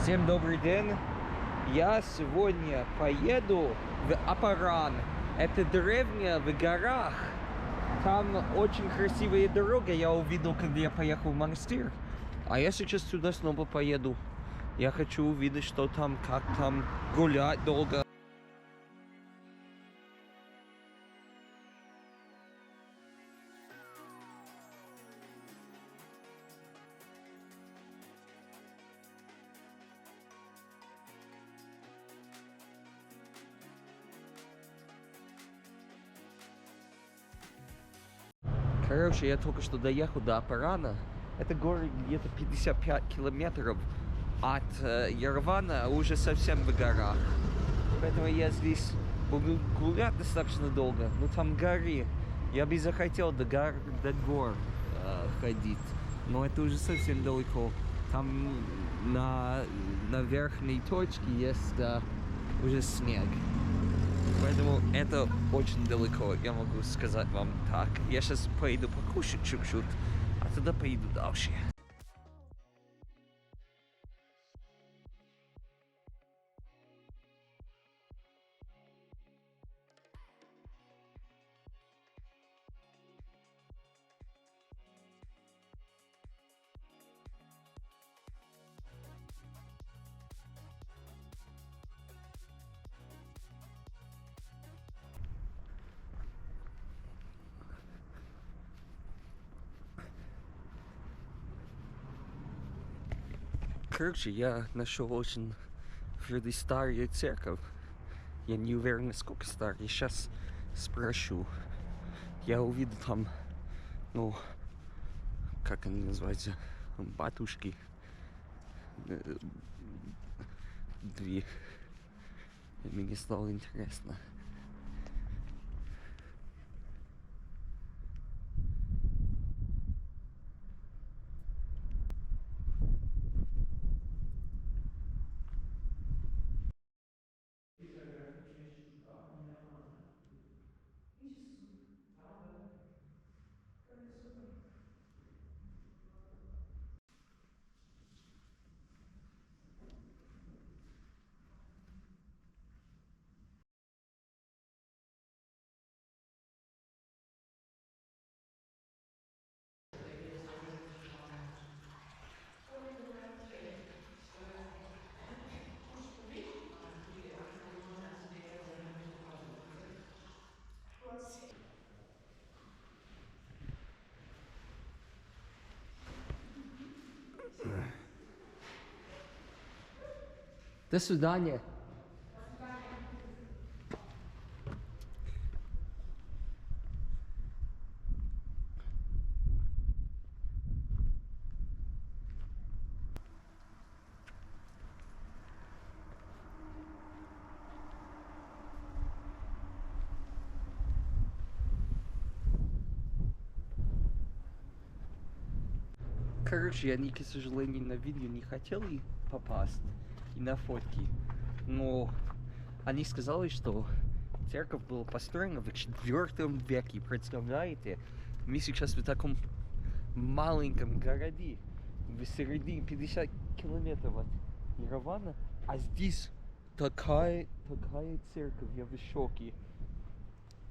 Всем добрый день. Я сегодня поеду в Апаран. Это деревня в горах. Там очень красивая дорога. Я увидел, когда я поехал в монастырь. А я сейчас сюда снова поеду. Я хочу увидеть, что там, как там, гулять долго. Короче, я только что доехал до Апарана. Это город где-то 55 километров от Еревана, уже совсем в горах. Поэтому я здесь буду гулять достаточно долго. Но там горы. Я бы захотел до гор ходить. Но это уже совсем далеко. Там на верхней точке есть уже снег. Поэтому это очень далеко, я могу сказать вам так. Я сейчас поеду покушать чуть-чуть, а тогда поеду дальше. Короче, я нашел очень вроде старую церковь. Я не уверен, насколько старая. Сейчас спрошу. Я увидел там, ну, как они называются, батюшки. Две. И мне стало интересно. До свидания. Короче, они, к сожалению, на видео не хотели попасть и на фотки. Но они сказали, что церковь была построена в IV веке. Представляете? Мы сейчас в таком маленьком городе, в середине 50 километров от Еревана, а здесь такая церковь, я в шоке.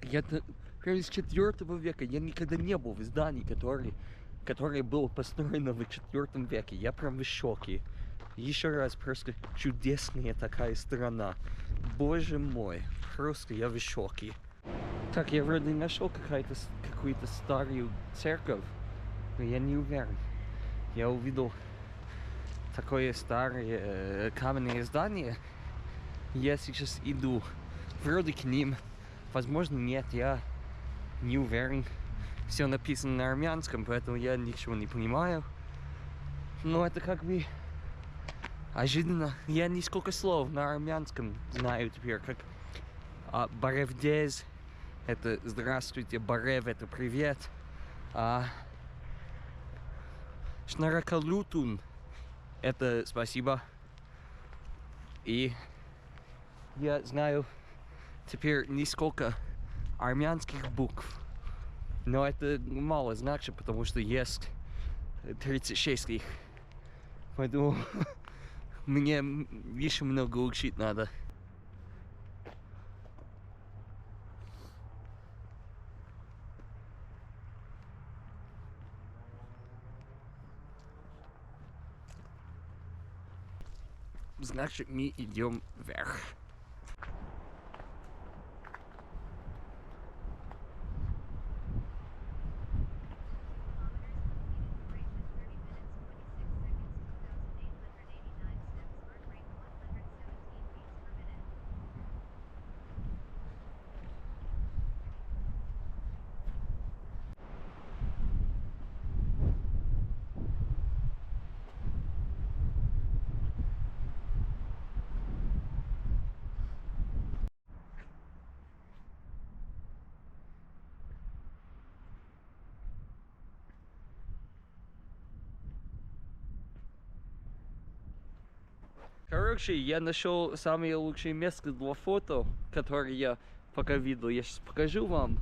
Я прямо из IV века, я никогда не был в здании, которое было построено в IV веке. Я прям в шоке. Еще раз, просто чудесная такая страна. Боже мой, просто я в шоке. Так, я вроде нашел какую-то старую церковь, но я не уверен. Я увидел такое старое каменное здание. Я сейчас иду вроде к ним. Возможно, нет, я не уверен. Все написано на армянском, поэтому я ничего не понимаю. Но это как бы ожиданно. Я несколько слов на армянском знаю теперь, как баревдез — это здравствуйте, барев — это привет. Шнаракалутун — это спасибо. И я знаю теперь несколько армянских букв. Но это мало значит, потому что есть 36 их. Поэтому Мне еще много учить надо. Значит, мы идем вверх. Короче, я нашел самые лучшие места для фото, которые я пока видел. Я сейчас покажу вам.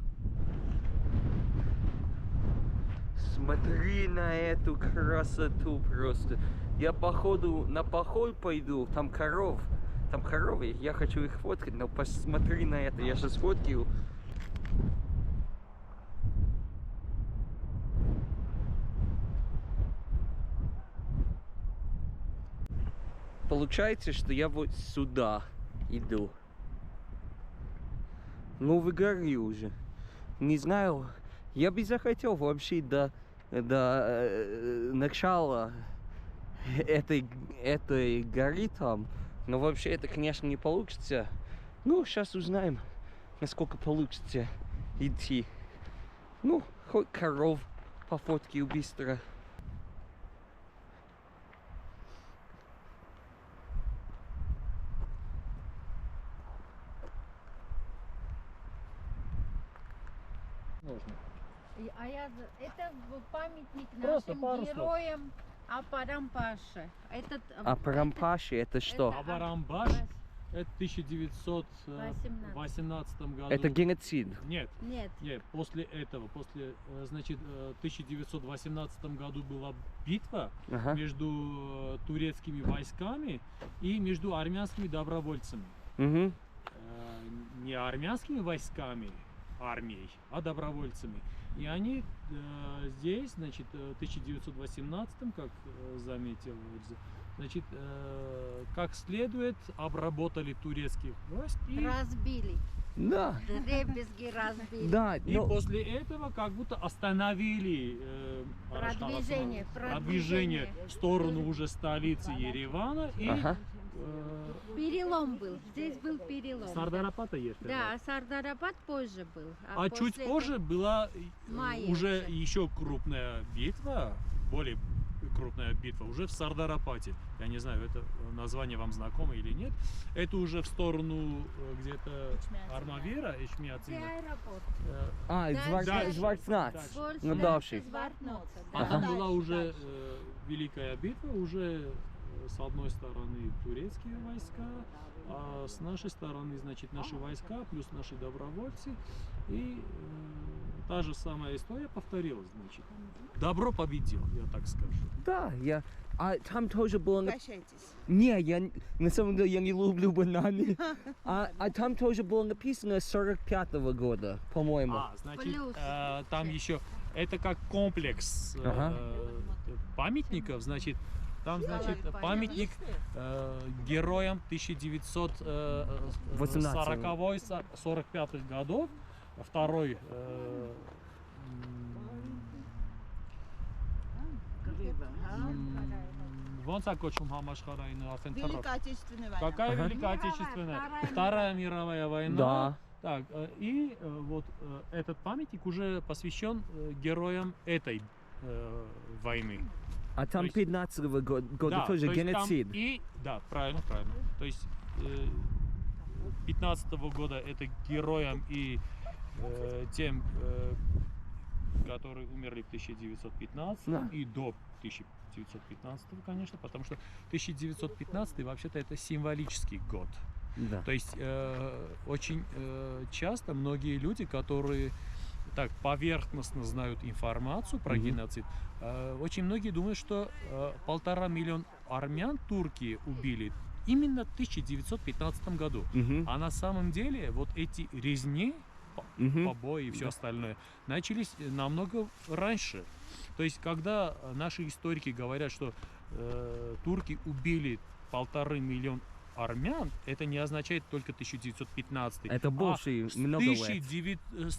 Смотри на эту красоту просто. Я походу на поход пойду, там коровы, я хочу их фоткать, но посмотри на это, я сейчас фоткаю. Получается, что я вот сюда иду. Ну, в горе уже. Не знаю, я бы захотел вообще до начала этой горы там. Но вообще это, конечно, не получится. Ну, сейчас узнаем, насколько получится идти. Ну, хоть коров пофоткаю быстро. Это памятник Просто нашим пару слов. героям Апарампаше. Апарампаши это что? Апарамбаш это в 1918 году. Это геноцид. Нет, Нет. нет, после этого, значит, в 1918 году была битва Ага. между турецкими войсками и между армянскими добровольцами. Угу. Не армянскими войсками, армией, а добровольцами. И они здесь, значит, в 1918, как заметил, значит, как следует обработали турецких войск и Разбили. Да. Дребезги разбили. Да, И но... после этого как будто остановили продвижение в сторону уже столицы Еревана. И Ага. Перелом был. Здесь был перелом. Сардарапата есть. Да, Сардарапат позже был. А чуть после позже была Майя уже уже. еще крупная битва, более крупная битва, уже в Сардарапате. Я не знаю, это название вам знакомо или нет. Это уже в сторону где-то Армавира, Это Ичмиацина. аэропорт. А, Да, Звартнац. да. Ну, дальше. Звартноца. А Да. там Дальше, была уже дальше. великая битва, уже с одной стороны турецкие войска, а с нашей стороны, значит, наши войска плюс наши добровольцы. И та же самая история повторилась, значит. Добро победило, я так скажу. Да, я... А там тоже было... Прощайтесь. Не, я на самом деле я не люблю бананы. А там тоже было написано 45-го года, по-моему. А, значит, Плюс. там еще это как комплекс Ага. памятников, значит, там, значит, памятник героям 1940-45 годов, второй Вонца кочум хамашхарайн Великая Отечественная война. Какая Ага. Великая Отечественная? Вторая мировая война. Да. Так, и вот этот памятник уже посвящен героям этой войны. А там То есть- 15-го года Да, тоже то есть там геноцид. да, правильно. То есть 15-го года это героям и тем, которые умерли в 1915 Да. и до 1915, конечно, потому что 1915 вообще-то это символический год. Да. То есть очень часто многие люди, которые так поверхностно знают информацию про геноцид, очень многие думают, что 1,5 миллиона армян турки убили именно в 1915 году. Мгм. А на самом деле вот эти резни, Мгм. побои и все остальное начались намного раньше. То есть, когда наши историки говорят, что турки убили 1,5 миллиона армян, это не означает только 1915. Это больше, много лет. С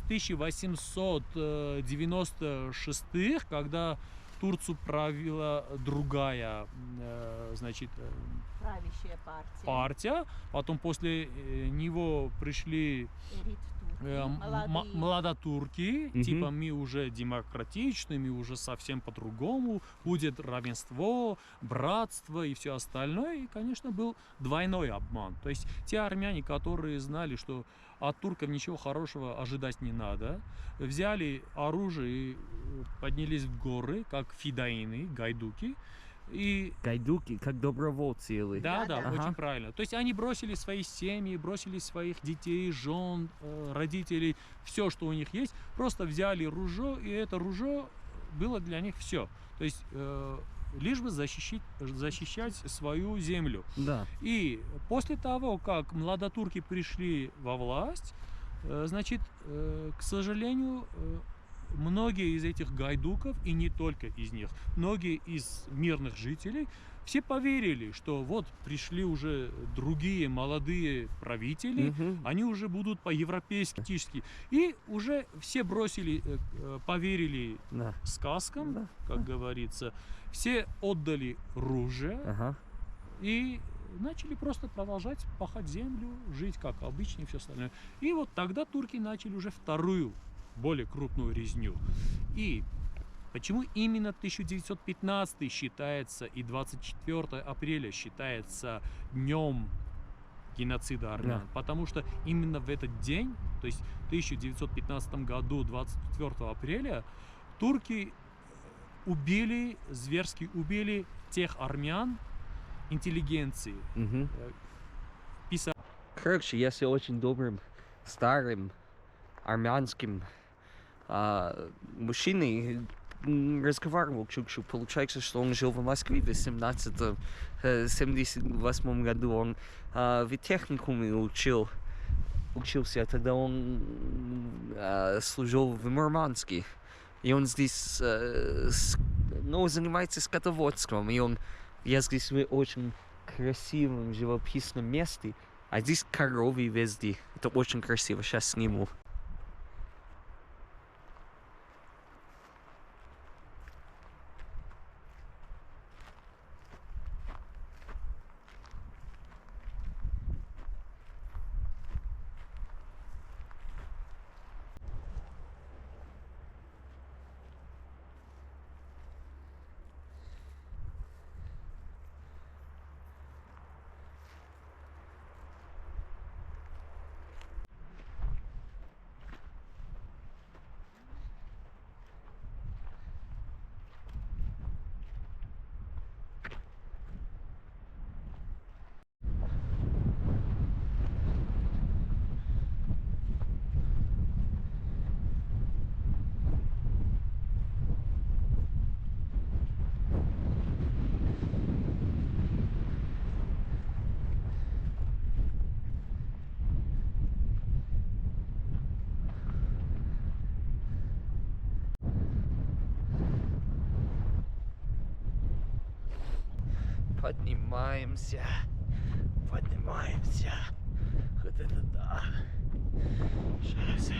1896, когда Турцию правила другая, значит, Правящая партия. партия, потом после него пришли Элит турки, молодые. молодотурки, Мгм. типа мы уже демократичны, мы уже совсем по-другому, будет равенство, братство и все остальное. И, конечно, был двойной обман. То есть те армяне, которые знали, что от турков ничего хорошего ожидать не надо, взяли оружие и поднялись в горы, как фидаины, гайдуки, и Гайдуки, как добровольцы. Или... да, Да, да, да. очень Ага. правильно. То есть они бросили свои семьи, бросили своих детей, жен, родителей, все, что у них есть, просто взяли ружье, и это ружье было для них все. То есть лишь бы защищать свою землю. Да. И после того, как младотурки пришли во власть, значит, к сожалению, многие из этих гайдуков, и не только из них, многие из мирных жителей, все поверили, что вот пришли уже другие молодые правители, Мгм. они уже будут по-европейски. И уже все бросили, поверили Да. сказкам, Да. как говорится, все отдали ружье Ага. и начали просто продолжать пахать землю, жить как обычно и все остальное. И вот тогда турки начали уже вторую, более крупную резню. И почему именно 1915 считается и 24 апреля считается днем геноцида армян? Да. Потому что именно в этот день, то есть в 1915 году, 24 апреля, турки зверски убили тех армян, интеллигенции. Мгм. Писали. Короче, если очень добрым, старым, армянским мужчиной разговаривал чуть-чуть. Получается, что он жил в Москве в 1878 году. Он в техникуме учился. Тогда он служил в Мурманске. И он здесь занимается скотоводством. И я здесь в очень красивом, живописном месте. А здесь коровы везде. Это очень красиво. Сейчас сниму. Поднимаемся. Вот это да. Сейчас.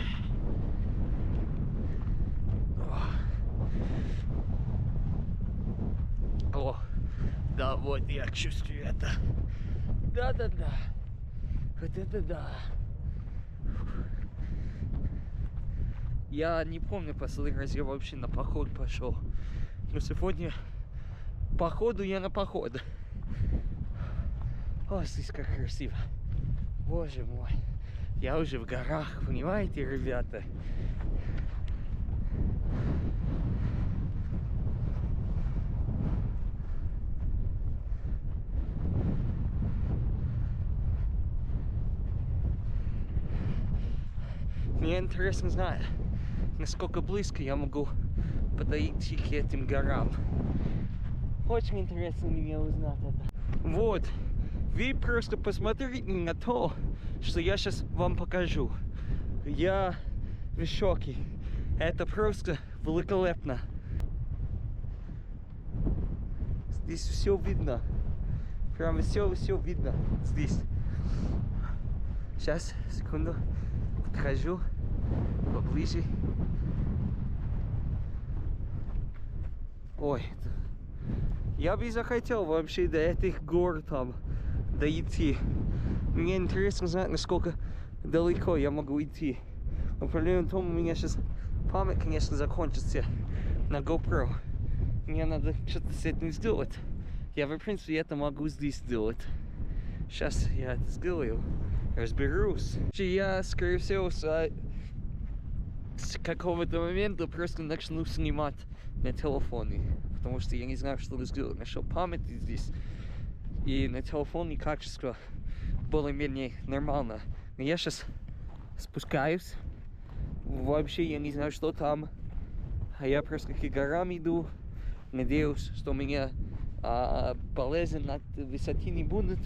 О, да, вот я чувствую это. Да. Вот это да. Я не помню, последний раз я вообще на поход пошел. Но сегодня походу я на поход. О, здесь как красиво. Боже мой. Я уже в горах, понимаете, ребята? Мне интересно знать, насколько близко я могу подойти к этим горам. Очень интересно мне узнать это. Вот, вы просто посмотрите на то, что я сейчас вам покажу. Я в шоке. Это просто великолепно. Здесь все видно. Прям все видно здесь. Сейчас, секунду. Подхожу поближе. Ой, я бы захотел вообще до этих гор там дойти. Мне интересно знать, насколько далеко я могу идти. Но проблема в том, у меня сейчас память, конечно, закончится на GoPro. Мне надо что-то с этим сделать. Я, в принципе, это могу здесь сделать. Сейчас я это сделаю. Разберусь. Я, скорее всего, с какого-то момента просто начну снимать на телефоне. Потому что я не знаю, что сделать насчет памяти здесь. И на телефоне качество более-менее нормально. Но я сейчас спускаюсь. Вообще я не знаю, что там. А я просто к горам иду. Надеюсь, что меня болезнь от высоты не будет.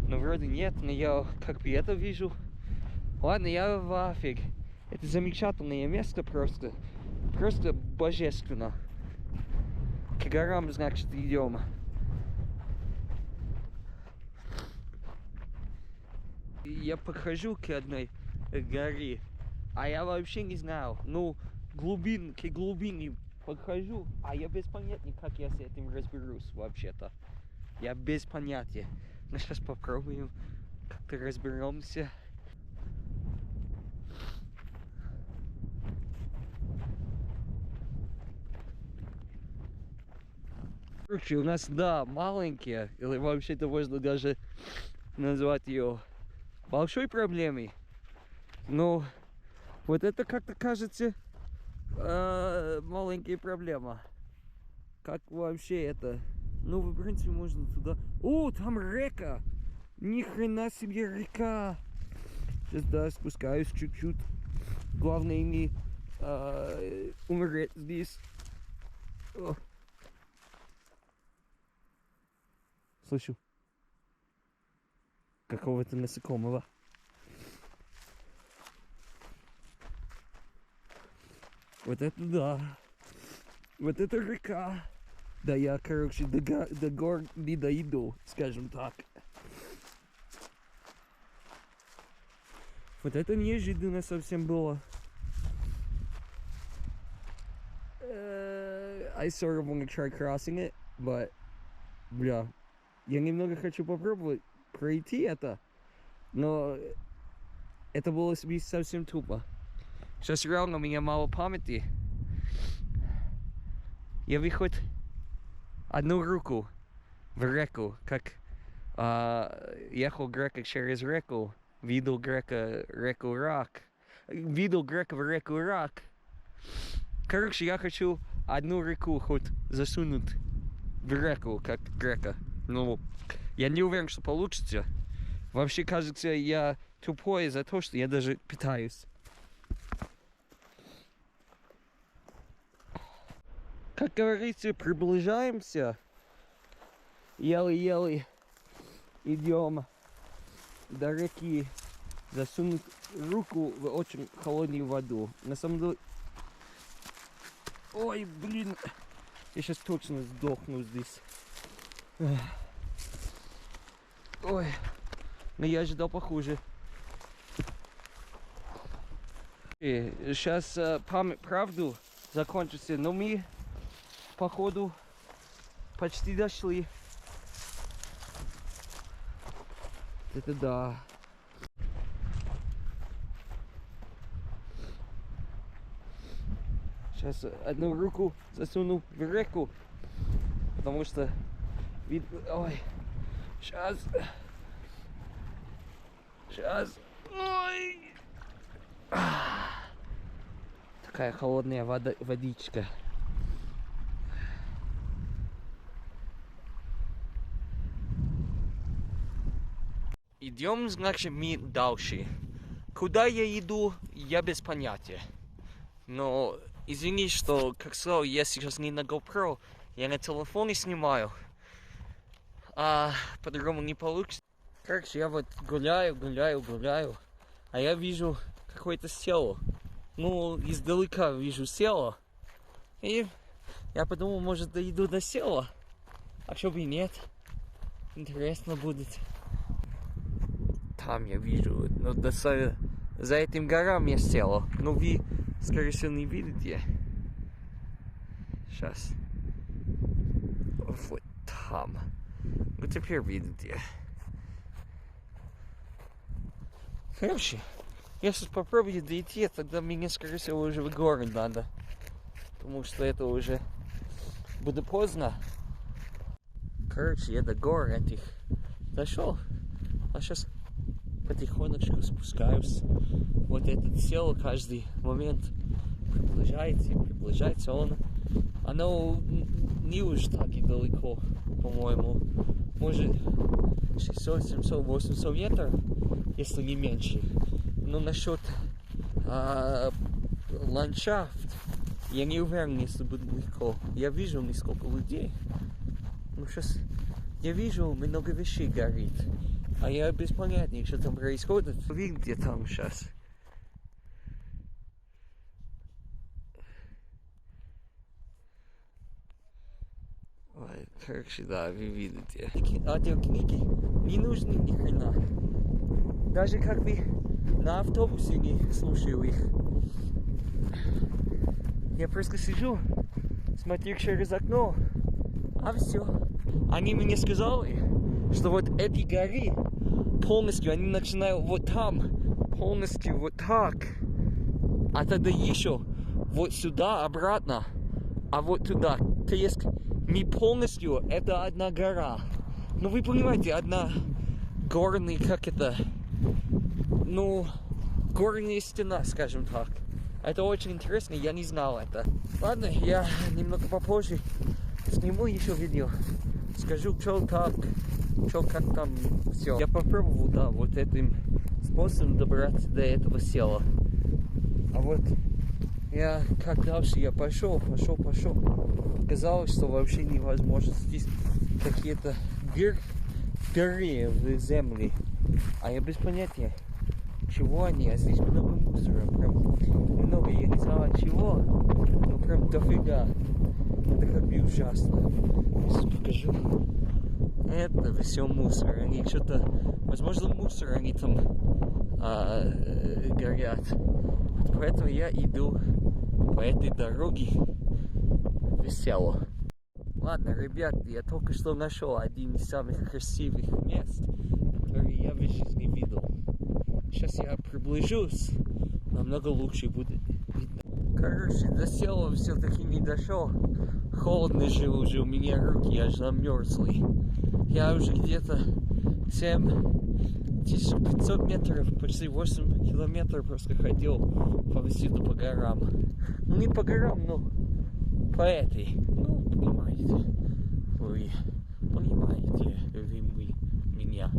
Но вроде нет, но я как бы это вижу. Ладно, я в афиг. Это замечательное место просто. Просто божественно. К горам, значит, идем. Я подхожу к одной горе, а я вообще не знал. Ну, к глубине подхожу, а я без понятия, как я с этим разберусь вообще-то. Я без понятия. Но сейчас попробуем, как-то разберемся. Короче, у нас, да, маленькие, или вообще-то можно даже назвать ее большой проблемой. Но вот это как-то кажется маленькая проблема. Как вообще это? Ну, в принципе, можно туда. О, там река! Ни хрена себе река! Сейчас, да, спускаюсь чуть-чуть. Главное не умереть здесь. О. Слышу какого-то насекомого. Вот это да. Вот это река. Да я, короче, до гор не дойду, скажем так. Вот это неожиданно совсем было. I sort of want to try crossing it, but, бля, я немного хочу попробовать пройти это, но это было совсем тупо. Сейчас реально у меня мало памяти. Я бы хоть одну руку в реку, как ехал грека через реку, видел грека реку Рак, видел грека в реку Рак. Короче, я хочу одну реку хоть засунуть в реку, как грека. Ну, я не уверен, что получится. Вообще, кажется, я тупой за то, что я даже пытаюсь. Как говорится, приближаемся. Еле-еле идем до реки. Засунуть руку в очень холодную воду. На самом деле... Ой, блин. Я сейчас точно сдохну здесь. Ой. Но я ожидал похуже. И сейчас правду закончится. Но мы, походу, почти дошли. Это да. Сейчас одну руку засуну в реку, потому что вид... Ой, сейчас, ой, такая холодная водичка. Идем, значит, мы дальше. Куда я иду, я без понятия. Но извини, что, как сказал, я сейчас не на GoPro, я на телефоне снимаю. А по-другому не получится. Короче, я вот гуляю, а я вижу какое-то село. Ну, издалека вижу село. И я подумал, может, дойду до села. А что бы и нет. Интересно будет. Там я вижу, но за этим горам есть село. Но вы, скорее всего, не видите. Сейчас. Вот там. Вот теперь видите. Короче, если попробую дойти, тогда мне, скорее всего, уже в горы надо. Потому что это уже будет поздно. Короче, я до гор этих дошел. А сейчас потихонечку спускаюсь. Вот это село каждый момент приближается он. Оно не уж так и далеко, по-моему. Может 600, 700, 800 метров, если не меньше. Но насчет ландшафт, я не уверен, если будет легко. Я вижу несколько людей. Ну сейчас я вижу, много вещей горит. А я без понятия, что там происходит. Видите там сейчас. Ой, короче, да, вы видите. Аудиокниги не нужны ни хрена. Даже как бы на автобусе не слушаю их. Я просто сижу, смотрю через окно, а все. Они мне сказали, что вот эти горы полностью, они начинают вот там, полностью вот так. А тогда еще вот сюда, обратно, а вот туда. То есть не полностью, это одна гора. Ну вы понимаете, одна горная, как это, ну, горная стена, скажем так. Это очень интересно, я не знал это. Ладно, я немного попозже сниму еще видео. Скажу, что как там все. Я попробовал, да, вот этим способом добраться до этого села. А вот я, как дальше я пошел. Казалось, что вообще невозможно. Здесь какие-то дыры в земле. А я без понятия, чего они. А здесь много мусора. Прям много, я не знаю от чего. Но прям дофига. Это как бы ужасно. Сейчас покажу. Это все мусор. Они что-то... Возможно, мусор они там горят. Поэтому я иду по этой дороге в село. Ладно, ребят, я только что нашел один из самых красивых мест, которые я в жизни видел. Сейчас я приближусь, намного лучше будет видно. Короче, до села все-таки не дошел. Холодно же уже, у меня руки аж замерзли. Я уже где-то 7500 метров, почти 8 километров просто ходил повсюду по горам. Ну не по горам, но по этой. Ну, понимаете. Вы понимаете, вы меня.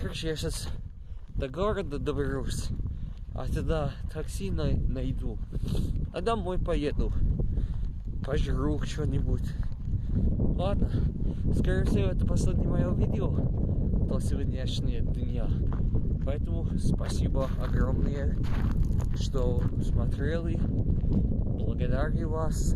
Короче, я сейчас до города доберусь, а тогда такси найду. А домой поеду. Пожру что-нибудь. Ладно, скорее всего, это последнее мое видео до сегодняшнего дня. Поэтому спасибо огромное, что смотрели. Благодарю вас.